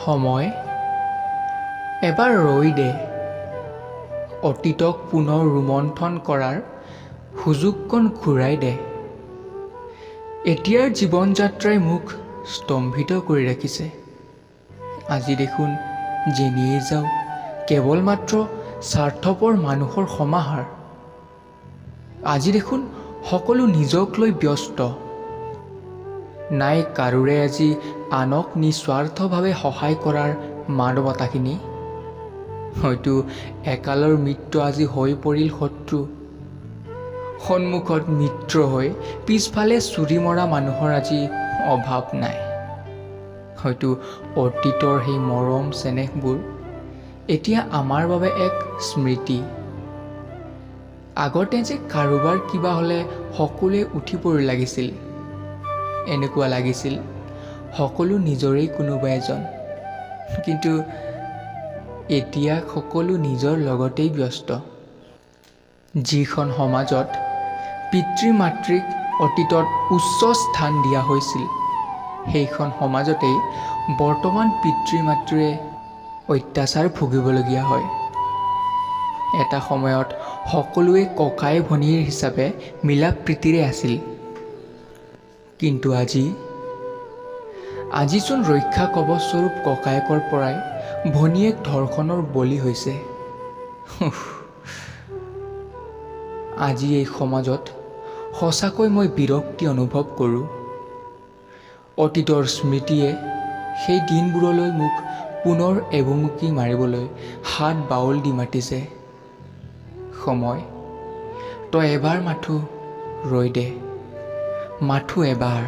সময় এবাৰ ৰৈ দে। অতীতক পুনৰ ৰোমন্থন কৰাৰ সুযোগকণ ঘূৰাই দে। এতিয়াৰ জীৱন যাত্ৰাই মোক স্তম্ভিত কৰি ৰাখিছে। আজি দেখোন যেনিয়ে যাওঁ কেৱল মাত্ৰ স্বাৰ্থপৰ মানুহৰ সমাহাৰ। আজি দেখোন সকলো নিজক লৈ ব্যস্ত। নাই কাৰোৰে আজি আনক নিস্বাৰ্থভাৱে সহায় কৰাৰ মানৱতাখিনি। হয়তো একালৰ মিত্ৰ আজি হৈ পৰিল শত্ৰু। সন্মুখত মিত্ৰ হৈ পিছফালে চুৰি মৰা মানুহৰ আজি অভাৱ নাই। হয়তো অতীতৰ সেই মৰম চেনেহবোৰ এতিয়া আমাৰ বাবে এক স্মৃতি। আগতে যে কাৰোবাৰ কিবা হ'লে সকলোৱে উঠি পৰি লাগিছিল। এনেকুৱা লাগিছিল সকলো নিজৰেই কোনোবা এজন। কিন্তু এতিয়া সকলো নিজৰ লগতেই ব্যস্ত। যিখন সমাজত পিতৃ মাতৃক অতীতত উচ্চ স্থান দিয়া হৈছিল, সেইখন সমাজতেই বৰ্তমান পিতৃ মাতৃয়ে অত্যাচাৰ ভুগিবলগীয়া হয়। এটা সময়ত সকলোৱে ককাই ভনীৰ হিচাপে মিলা প্ৰীতিৰে আছিল। কিন্তু আজিচোন ৰক্ষা কৱচস্বৰূপ ককায়েকৰ পৰাই ভনীয়েক ধৰ্ষণৰ বলি হৈছে। আজি এই সমাজত সঁচাকৈ মই বিৰক্তি অনুভৱ কৰোঁ। অতীতৰ স্মৃতিয়ে সেই দিনবোৰলৈ মোক পুনৰ এভুমুকি মাৰিবলৈ হাত বাউল দি মাতিছে। সময়, তই এবাৰ মাথো ৰৈ দে, মাথো এবাৰ।